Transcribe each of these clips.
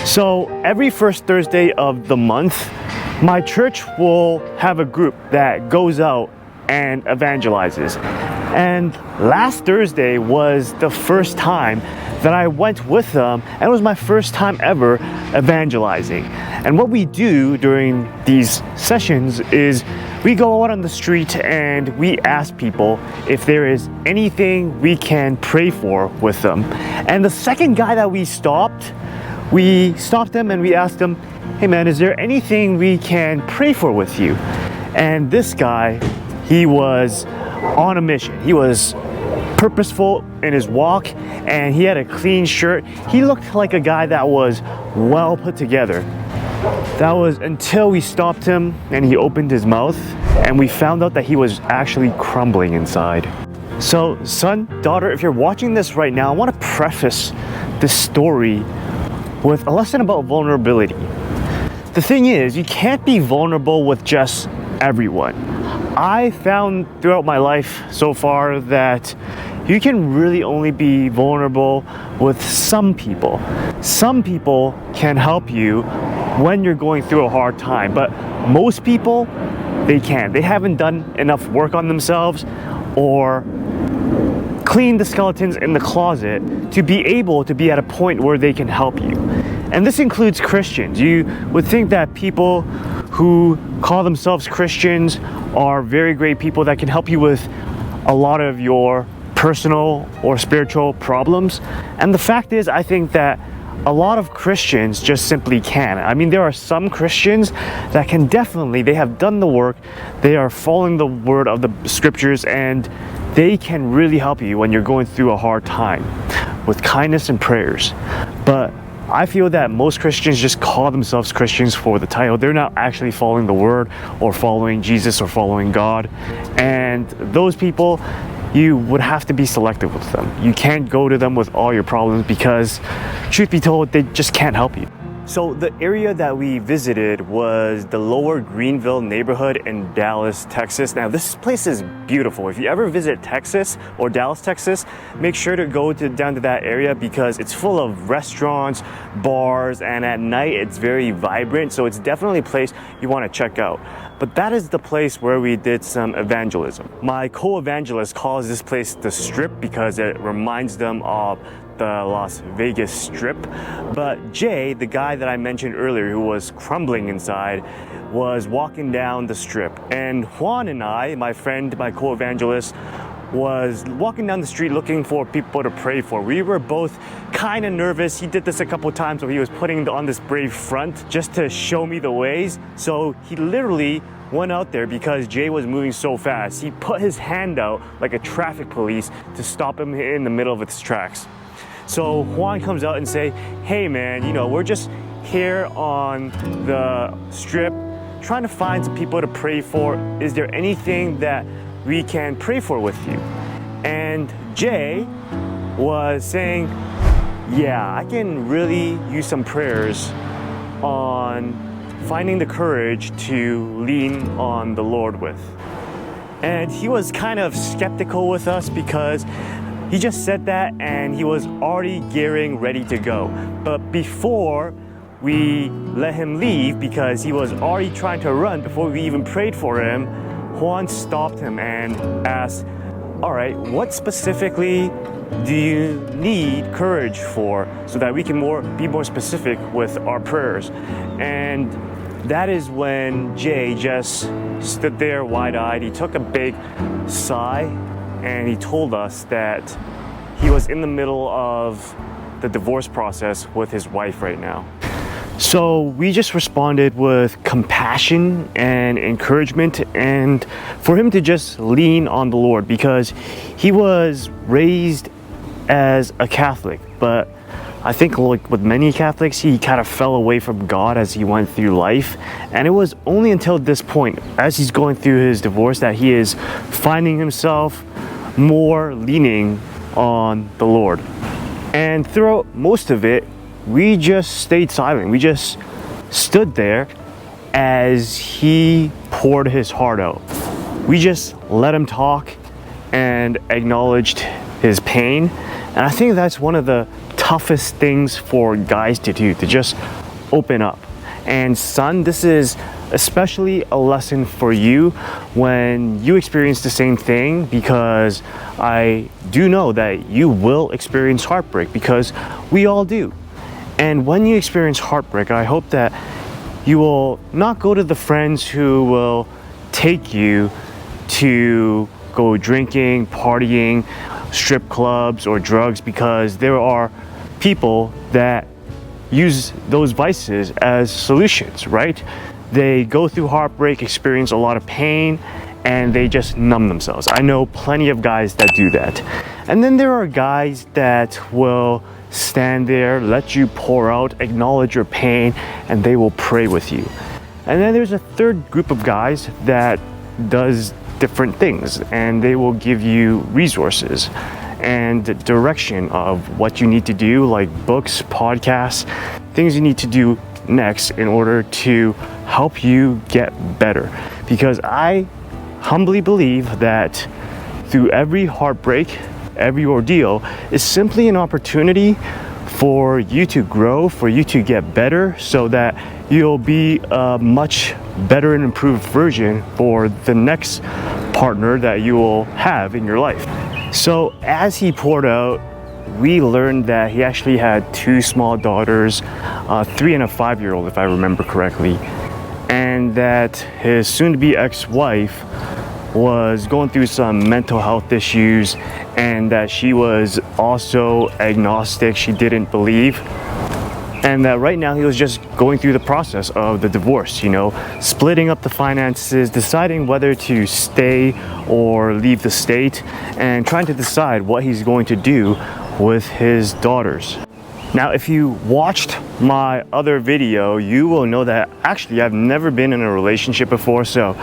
So every first Thursday of the month, my church will have a group that goes out and evangelizes. And last Thursday was the first time that I went with them, and it was my first time ever evangelizing. And what we do during these sessions is we go out on the street and we ask people if there is anything we can pray for with them. And the second guy that we stopped him and we asked him, "Hey man, is there anything we can pray for with you?" And this guy, he was on a mission. He was purposeful in his walk and he had a clean shirt. He looked like a guy that was well put together. That was until we stopped him and he opened his mouth and we found out that he was actually crumbling inside. So son, daughter, if you're watching this right now, I want to preface this story with a lesson about vulnerability. The thing is, you can't be vulnerable with just everyone. I found throughout my life so far that you can really only be vulnerable with some people. Some people can help you when you're going through a hard time, but most people, they can't. They haven't done enough work on themselves or cleaned the skeletons in the closet to be able to be at a point where they can help you. And this includes Christians. You would think that people who call themselves Christians are very great people that can help you with a lot of your personal or spiritual problems. And the fact is, I think that a lot of Christians just simply can't. I mean, there are some Christians that can definitely, they have done the work, they are following the word of the scriptures, and they can really help you when you're going through a hard time with kindness and prayers. But I feel that most Christians just call themselves Christians for the title. They're not actually following the word or following Jesus or following God. And those people, you would have to be selective with them. You can't go to them with all your problems because, truth be told, they just can't help you. So the area that we visited was the Lower Greenville neighborhood in Dallas, Texas. Now this place is beautiful. If you ever visit Texas or Dallas, Texas, make sure to go down to that area because it's full of restaurants, bars, and at night it's very vibrant. So it's definitely a place you want to check out. But that is the place where we did some evangelism. My co-evangelist calls this place the Strip because it reminds them of the Las Vegas Strip. But Jay, the guy that I mentioned earlier who was crumbling inside, was walking down the Strip. And Juan and I, my friend, my co-evangelist, was walking down the street looking for people to pray for. We were both kind of nervous. He did this a couple times where he was putting on this brave front just to show me the ways. So he literally went out there because Jay was moving so fast. He put his hand out like a traffic police to stop him in the middle of his tracks. So Juan comes out and say, "Hey man, we're just here on the Strip trying to find some people to pray for. Is there anything that we can pray for with you?" And Jay was saying, "Yeah, I can really use some prayers on finding the courage to lean on the Lord with." And he was kind of skeptical with us because he just said that and he was already gearing ready to go. But before we let him leave, because he was already trying to run before we even prayed for him, Juan stopped him and asked, "All right, what specifically do you need courage for so that we can be more specific with our prayers?" And that is when Jay just stood there wide-eyed. He took a big sigh and he told us that he was in the middle of the divorce process with his wife right now. So we just responded with compassion and encouragement, and for him to just lean on the Lord because he was raised as a Catholic, but I think like with many Catholics, he kind of fell away from God as he went through life. And it was only until this point, as he's going through his divorce, that he is finding himself more leaning on the Lord. And throughout most of it, we just stayed silent. We just stood there as he poured his heart out. We just let him talk and acknowledged his pain. And I think that's one of the toughest things for guys to do, to just open up. And son, this is especially a lesson for you when you experience the same thing, because I do know that you will experience heartbreak, because we all do. And when you experience heartbreak, I hope that you will not go to the friends who will take you to go drinking, partying, strip clubs, or drugs, because there are people that use those vices as solutions, right? They go through heartbreak, experience a lot of pain, and they just numb themselves. I know plenty of guys that do that. And then there are guys that will stand there, let you pour out, acknowledge your pain, and they will pray with you. And then there's a third group of guys that does different things, and they will give you resources and direction of what you need to do, like books, podcasts, things you need to do next in order to help you get better. Because I humbly believe that through every heartbreak, every ordeal is simply an opportunity for you to grow, for you to get better, so that you'll be a much better and improved version for the next partner that you will have in your life. So as he poured out, we learned that he actually had 2 small daughters, 3 and a 5-year-old, if I remember correctly, and that his soon-to-be ex-wife was going through some mental health issues, and that she was also agnostic, she didn't believe, and that right now he was just going through the process of the divorce, you know, splitting up the finances, deciding whether to stay or leave the state, and trying to decide what he's going to do with his daughters. Now, if you watched my other video, you will know that actually I've never been in a relationship before, so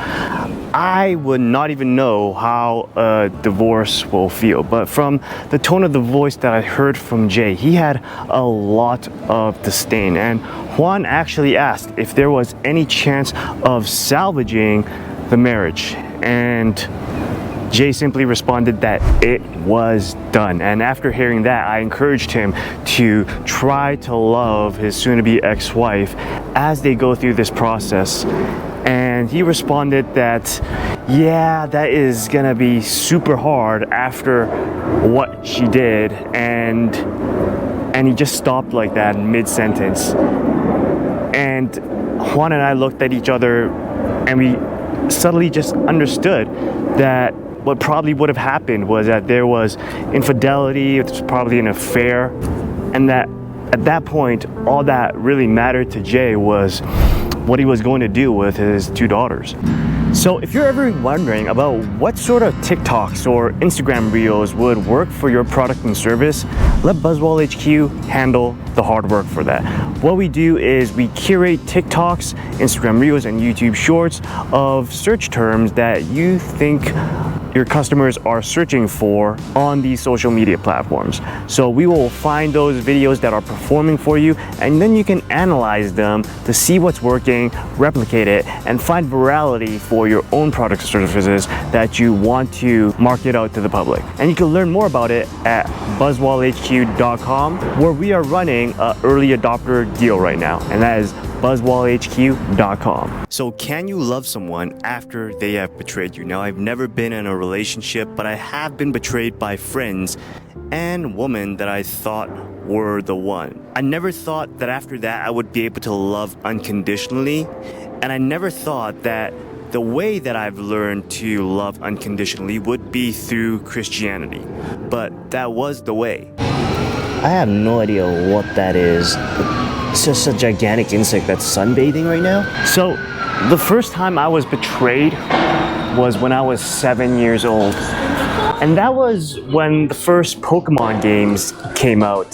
I would not even know how a divorce will feel. But from the tone of the voice that I heard from Jay, he had a lot of disdain. And Juan actually asked if there was any chance of salvaging the marriage. And Jay simply responded that it was done. And after hearing that, I encouraged him to try to love his soon-to-be ex-wife as they go through this process. And he responded that, yeah, that is gonna be super hard after what she did. And he just stopped like that mid-sentence. And Juan and I looked at each other, and we subtly just understood that what probably would have happened was that there was infidelity, it was probably an affair, and that at that point, all that really mattered to Jay was what he was going to do with his 2 daughters. So if you're ever wondering about what sort of TikToks or Instagram reels would work for your product and service, let Buzzwell HQ handle the hard work for that. What we do is we curate TikToks, Instagram reels, and YouTube shorts of search terms that you think your customers are searching for on these social media platforms. So we will find those videos that are performing for you, and then you can analyze them to see what's working, replicate it, and find virality for your own products or services that you want to market out to the public. And you can learn more about it at buzzwellhq.com, where we are running an early adopter deal right now, and that is buzzwellhq.com. So can you love someone after they have betrayed you? Now, I've never been in a relationship, but I have been betrayed by friends and women that I thought were the one. I never thought that after that I would be able to love unconditionally, and I never thought that the way that I've learned to love unconditionally would be through Christianity, but that was the way. I have no idea what that is. It's just a gigantic insect that's sunbathing right now. So the first time I was betrayed was when I was 7 years old. And that was when the first Pokemon games came out.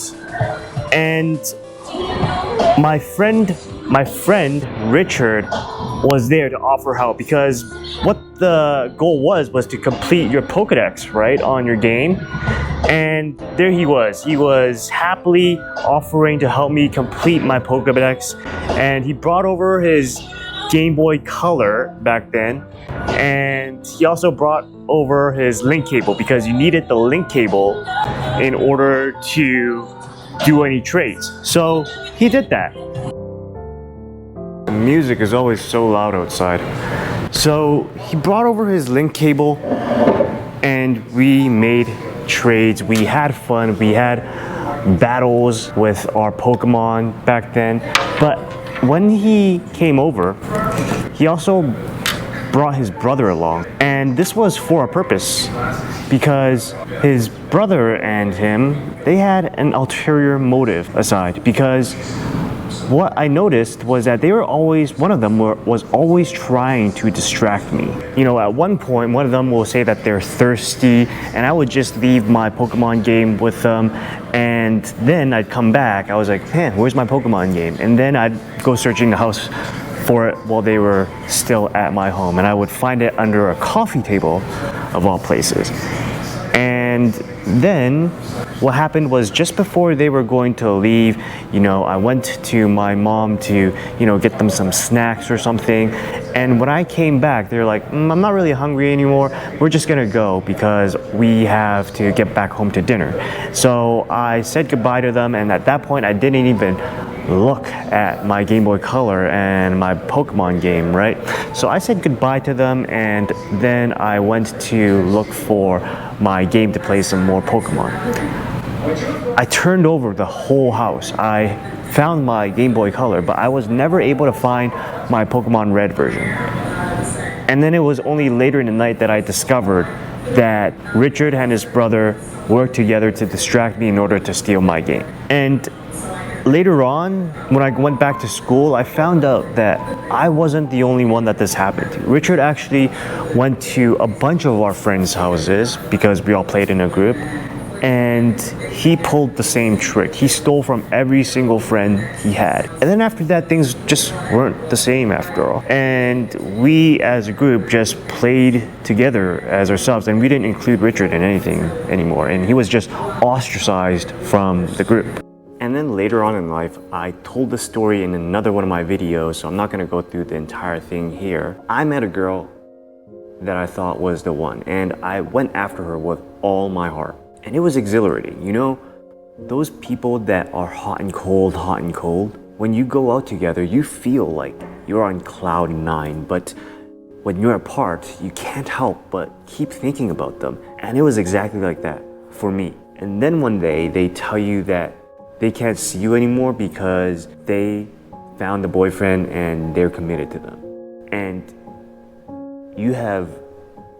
And my friend Richard was there to offer help, because what the goal was to complete your Pokedex, right, on your game. And there he was happily offering to help me complete my Pokedex, and he brought over his Game Boy Color back then, and he also brought over his link cable, because you needed the link cable in order to do any trades. So he did that. The music is always so loud outside. So he brought over his link cable and we made trades. We had fun. We had battles with our Pokemon back then. But when he came over, he also brought his brother along. And this was for a purpose because his brother and him, they had an ulterior motive aside, because what I noticed was that they were always, one of them was always trying to distract me. You know, at one point, one of them will say that they're thirsty, and I would just leave my Pokemon game with them, and then I'd come back. I was like, man, where's my Pokemon game? And then I'd go searching the house for it while they were still at my home, and I would find it under a coffee table, of all places. And then what happened was, just before they were going to leave, you know, I went to my mom to, you know, get them some snacks or something. And when I came back, they're like, I'm not really hungry anymore. We're just gonna go because we have to get back home to dinner. So I said goodbye to them, and at that point, I didn't even look at my Game Boy Color and my Pokemon game, right? So I said goodbye to them, and then I went to look for my game to play some more Pokemon. I turned over the whole house. I found my Game Boy Color, but I was never able to find my Pokemon Red version. And then it was only later in the night that I discovered that Richard and his brother worked together to distract me in order to steal my game. And later on, when I went back to school, I found out that I wasn't the only one that this happened to. Richard actually went to a bunch of our friends' houses because we all played in a group, and he pulled the same trick. He stole from every single friend he had. And then after that, things just weren't the same after all. And we as a group just played together as ourselves, and we didn't include Richard in anything anymore, and he was just ostracized from the group. And then later on in life, I told the story in another one of my videos, so I'm not gonna go through the entire thing here. I met a girl that I thought was the one, and I went after her with all my heart. And it was exhilarating, you know? Those people that are hot and cold, when you go out together, you feel like you're on cloud 9, but when you're apart, you can't help but keep thinking about them. And it was exactly like that for me. And then one day, they tell you that they can't see you anymore because they found a boyfriend and they're committed to them. And you have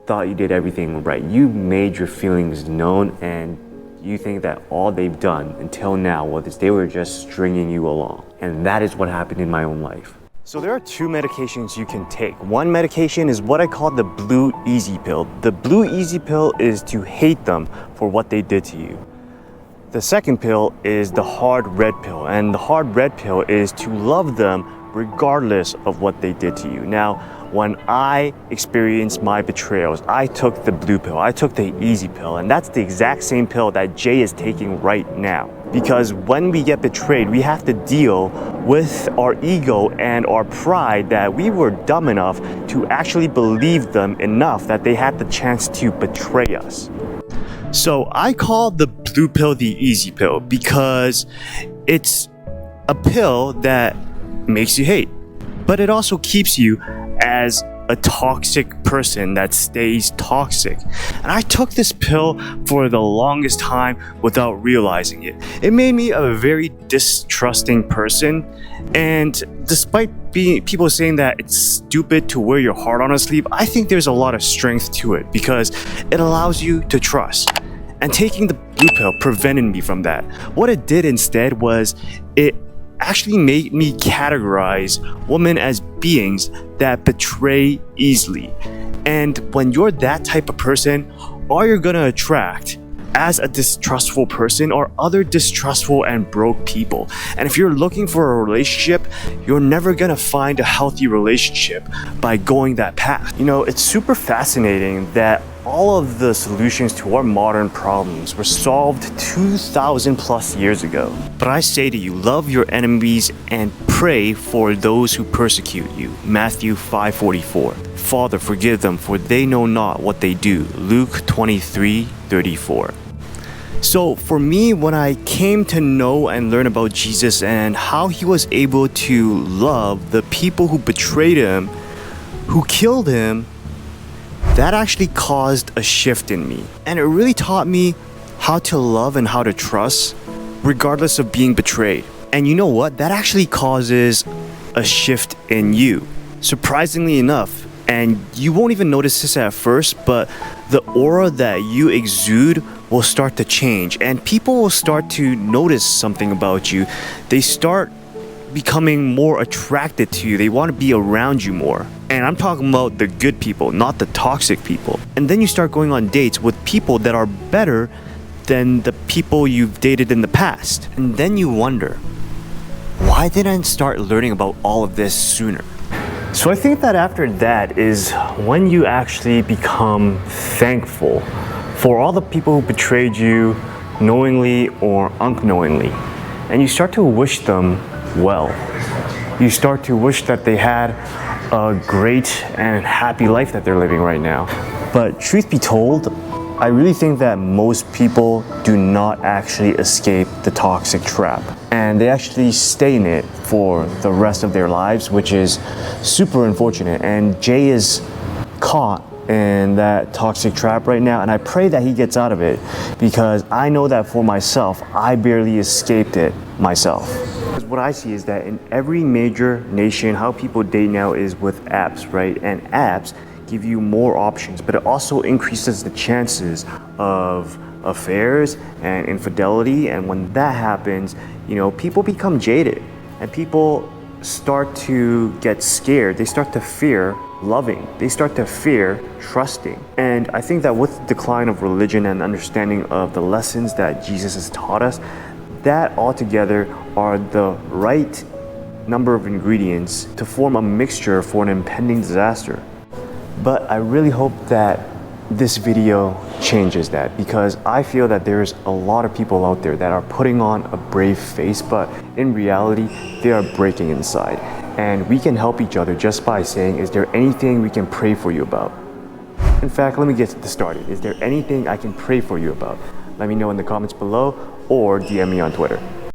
thought you did everything right. You made your feelings known, and you think that all they've done until now was they were just stringing you along. And that is what happened in my own life. So there are two medications you can take. One medication is what I call the blue easy pill. The blue easy pill is to hate them for what they did to you. The second pill is the hard red pill, and the hard red pill is to love them regardless of what they did to you. Now, when I experienced my betrayals, I took the blue pill, I took the easy pill, and that's the exact same pill that Jay is taking right now. Because when we get betrayed, we have to deal with our ego and our pride that we were dumb enough to actually believe them enough that they had the chance to betray us. So I call the blue pill the easy pill because it's a pill that makes you hate, but it also keeps you as a toxic person that stays toxic. And I took this pill for the longest time without realizing it. It made me a very distrusting person, and despite people saying that it's stupid to wear your heart on a sleeve, I think there's a lot of strength to it because it allows you to trust. And taking the blue pill prevented me from that. What it did instead was it actually made me categorize women as beings that betray easily. And when you're that type of person, all you're gonna attract as a distrustful person are other distrustful and broke people. And if you're looking for a relationship, you're never gonna find a healthy relationship by going that path. You know, it's super fascinating that all of the solutions to our modern problems were solved 2,000 plus years ago. But I say to you, love your enemies and pray for those who persecute you. Matthew 5:44. Father, forgive them, for they know not what they do. Luke 23:34. So for me, when I came to know and learn about Jesus and how he was able to love the people who betrayed him, who killed him, that actually caused a shift in me. And it really taught me how to love and how to trust regardless of being betrayed. And you know what? That actually causes a shift in you. Surprisingly enough, and you won't even notice this at first, but the aura that you exude will start to change and people will start to notice something about you. They start becoming more attracted to you. They want to be around you more. And I'm talking about the good people, not the toxic people. And then you start going on dates with people that are better than the people you've dated in the past. And then you wonder, why didn't I start learning about all of this sooner? So I think that after that is when you actually become thankful for all the people who betrayed you knowingly or unknowingly. And you start to wish them well. You start to wish that they had a great and happy life that they're living right now. But truth be told, I really think that most people do not actually escape the toxic trap. And they actually stay in it for the rest of their lives, which is super unfortunate. And Jay is caught in that toxic trap right now, and I pray that he gets out of it, because I know that for myself, I barely escaped it myself. What I see is that in every major nation, how people date now is with apps, right? And apps give you more options, but it also increases the chances of affairs and infidelity. And when that happens, you know, people become jaded and people start to get scared. They start to fear loving. They start to fear trusting. And I think that with the decline of religion and understanding of the lessons that Jesus has taught us, that altogether are the right number of ingredients to form a mixture for an impending disaster. But I really hope that this video changes that, because I feel that there's a lot of people out there that are putting on a brave face, but in reality, they are breaking inside. And we can help each other just by saying, is there anything we can pray for you about? In fact, let me get this started. Is there anything I can pray for you about? Let me know in the comments below or DM me on Twitter.